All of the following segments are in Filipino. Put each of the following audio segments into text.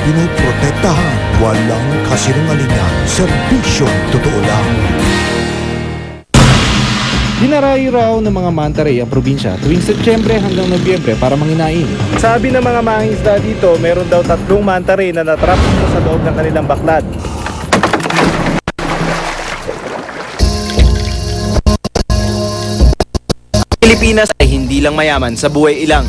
pinuprotektahan. Walang kasinungalingan, serbisyong totoo lang. Dinarayo raw ng mga manta-ray ang probinsya tuwing Setyembre hanggang Nobyembre para manginain. Sabi ng mga mangingisda dito, meron daw 3 manta-ray na natrap sa loob ng kanilang baklad. Pilipinas ay hindi lang mayaman sa buhay ilang.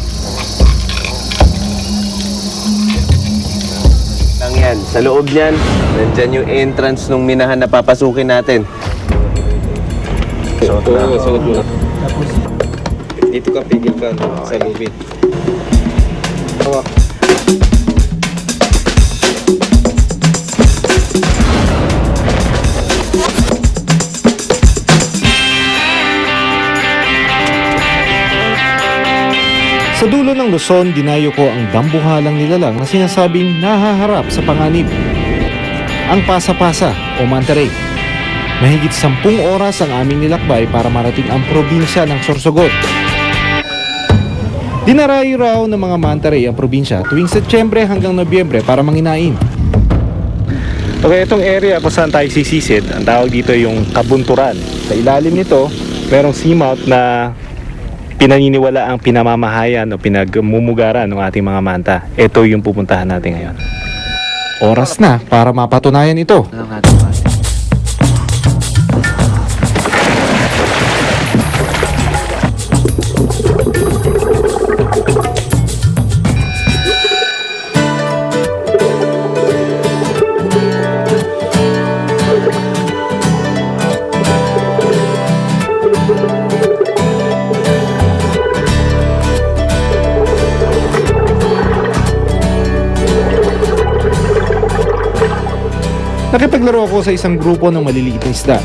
Lang yan, sa loob niyan, nandyan yung entrance nung minahan na papasukin natin. Suot mo na. Tapos, dito ka pigil ka sa lubid. Sa dulo ng Luzon, dinayo ko ang dambuhalang nilalang na sinasabing nahaharap sa panganib. Ang pasa-pasa o manta-ray. Mahigit 10 oras ang aming nilakbay para marating ang probinsya ng Sorsogon. Dinarayo raw ng mga manta-ray ang probinsya tuwing Setyembre hanggang Nobyembre para manginain. Okay, itong area kung saan tayo sisisid, ang tawag dito yung Kabunturan. Sa ilalim nito, merong seamount na pinaniniwala ang pinamamahayan o pinagmumugaran ng ating mga manta. Ito yung pupuntahan natin ngayon. Oras na para mapatunayan ito. Nakipaglaro ako sa isang grupo ng maliliit na isda.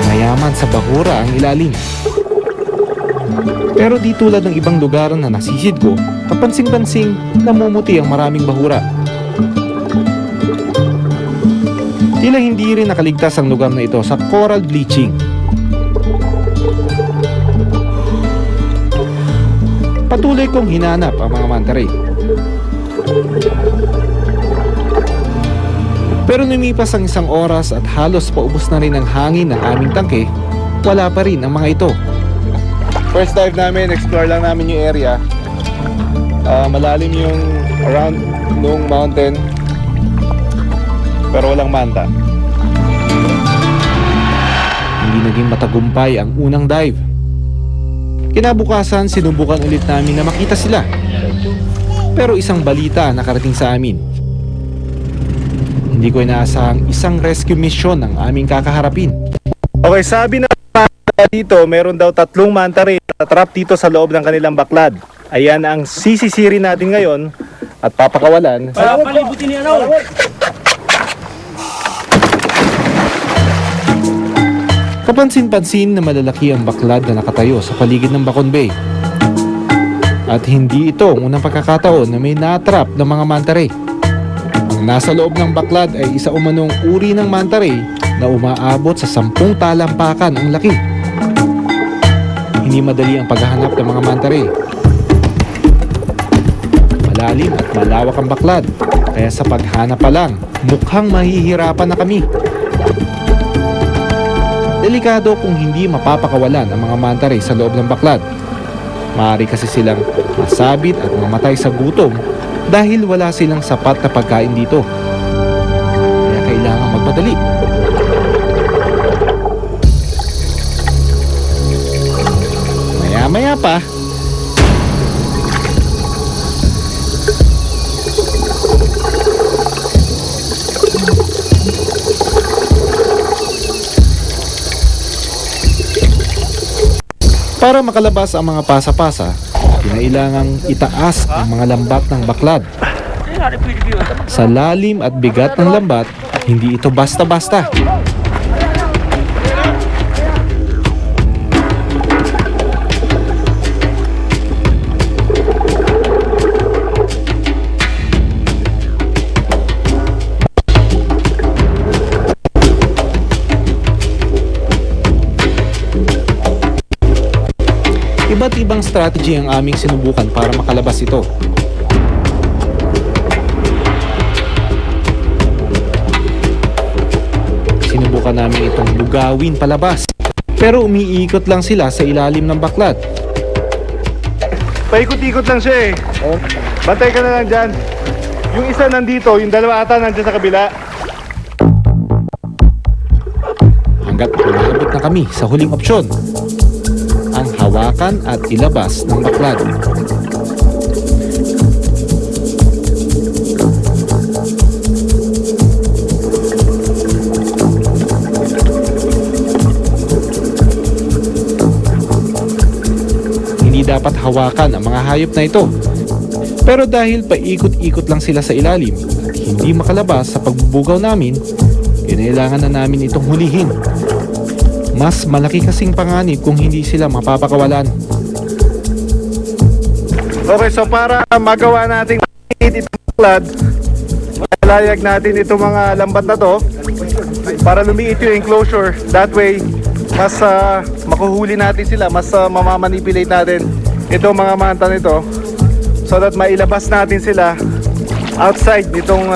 Mayaman sa bahura ang ilalim. Pero di tulad ng ibang lugar na nasisid ko, kapansing-pansing namumuti ang maraming bahura. Tila hindi rin nakaligtas ang lugar na ito sa coral bleaching. Patuloy kong hinanap ang mga manta-ray. Pero lumipas ang 1 oras at halos paubos na rin ang hangin ng aming tangke, wala pa rin ang mga ito. First dive namin, explore lang namin yung area. Malalim yung around nung mountain, pero walang manta. Hindi naging matagumpay ang unang dive. Kinabukasan, sinubukan ulit namin na makita sila. Pero isang balita nakarating sa amin. Hindi ko inaasahang isang rescue mission ang aming kakaharapin. Okay, sabi na dito, meron daw 3 manta-ray na trap dito sa loob ng kanilang baklad. Ayan ang sisisirin natin ngayon at papakawalan. Palibutin niya ano? Kapansin-pansin na malalaki ang baklad na nakatayo sa paligid ng Bacon Bay. At hindi ito ang unang pagkakataon na may natrap ng mga manta-ray. Ang nasa loob ng baklad ay isa umanong uri ng manta-ray na umaabot sa 10 talampakan ang laki. Hindi madali ang paghahanap ng mga manta-ray. Malalim at malawak ang baklad, kaya sa paghanap pa lang, mukhang mahihirapan na kami. Delikado kung hindi mapapakawalan ang mga manta-ray sa loob ng baklad. Maaari kasi silang masabit at mamatay sa gutom dahil wala silang sapat na pagkain dito. Kaya kailangan magpadali. Maya-maya pa, para makalabas ang mga pasa-pasa, kinailangang itaas ang mga lambat ng baklad. Sa lalim at bigat ng lambat, hindi ito basta-basta. Iba't ibang strategy ang aming sinubukan para makalabas ito. Sinubukan namin itong lugawin palabas, pero umiikot lang sila sa ilalim ng baklat. Paikot-ikot lang siya eh. Bantay ka na lang dyan. Yung isa nandito, yung dalawa ata nandyan sa kabila. Hanggat umabot na kami sa huling opsyon, ang hawakan at ilabas ng baklad. Hindi dapat hawakan ang mga hayop na ito. Pero dahil paikot-ikot lang sila sa ilalim at hindi makalabas sa pagbubugaw namin, kinailangan na namin itong hulihin. Mas malaki kasing panganib kung hindi sila mapapakawalan. Okay, so para magawa natin itong baklad, malayag natin itong mga lambat na to para lumiit yung enclosure. That way, mas makuhuli natin sila, mas mamamanipulate natin itong mga manta nito so that mailabas natin sila outside nitong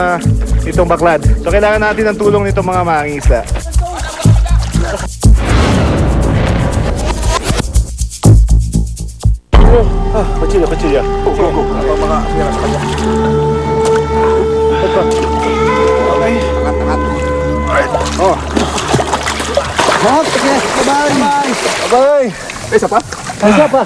baklad. So kailangan natin ng tulong nitong mga mangingisda. Kecil ya. Go. Apa mga miras pa dyan. Okay. Angat. Alright. Oh. Hop, okay. Bye-bye. Bye-bye. Isa pa?